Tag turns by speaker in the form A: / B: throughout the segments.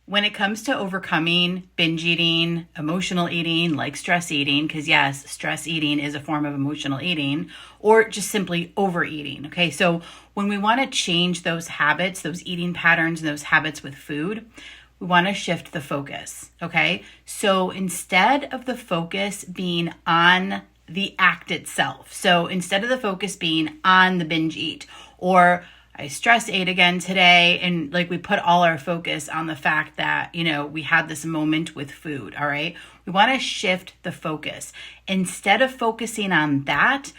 A: when it comes to overcoming binge eating, emotional eating, like stress eating, because yes, stress eating is a form of emotional eating, or just simply overeating. Okay, so when we want to change those habits, those eating patterns, and those habits with food, we want to shift the focus. Okay, so instead of the focus being on the act itself, so instead of the focus being on the binge eat, or I stress ate again today, and like we put all our focus on the fact that, we had this moment with food, all right? We want to shift the focus. Instead of focusing on that,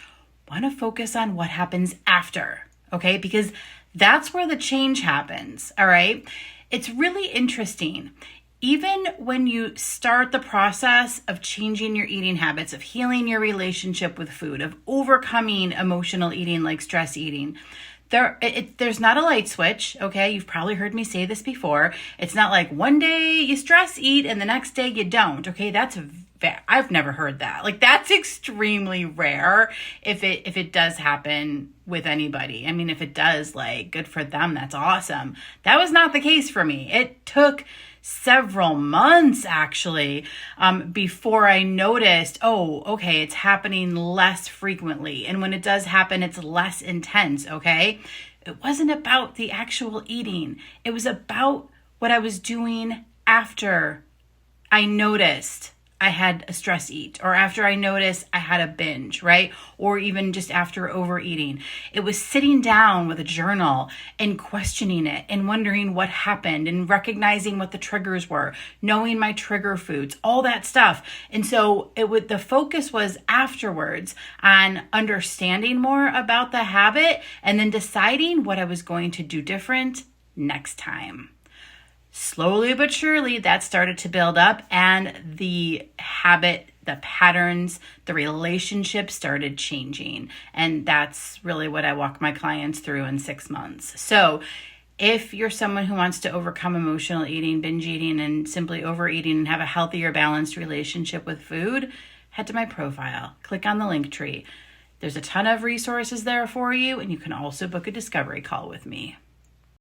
A: want to focus on what happens after, okay? Because that's where the change happens, all right? It's really interesting. Even when you start the process of changing your eating habits, of healing your relationship with food, of overcoming emotional eating like stress eating, there's not a light switch, okay? You've probably heard me say this before. It's not like one day you stress eat and the next day you don't, okay? I've never heard that. Like, that's extremely rare if it does happen with anybody. I mean, if it does, like, good for them. That's awesome. That was not the case for me. It took several months actually before I noticed, oh, okay, it's happening less frequently. And when it does happen, it's less intense, okay? It wasn't about the actual eating. It was about what I was doing after I noticed I had a stress eat, or after I noticed I had a binge, right? Or even just after overeating. It was sitting down with a journal and questioning it and wondering what happened and recognizing what the triggers were, knowing my trigger foods, all that stuff. And so the focus was afterwards on understanding more about the habit and then deciding what I was going to do different next time. Slowly but surely, that started to build up, and the habit, the patterns, the relationship started changing. And that's really what I walk my clients through in 6 months. So if you're someone who wants to overcome emotional eating, binge eating, and simply overeating and have a healthier, balanced relationship with food, head to my profile, click on the link tree. There's a ton of resources there for you, and you can also book a discovery call with me.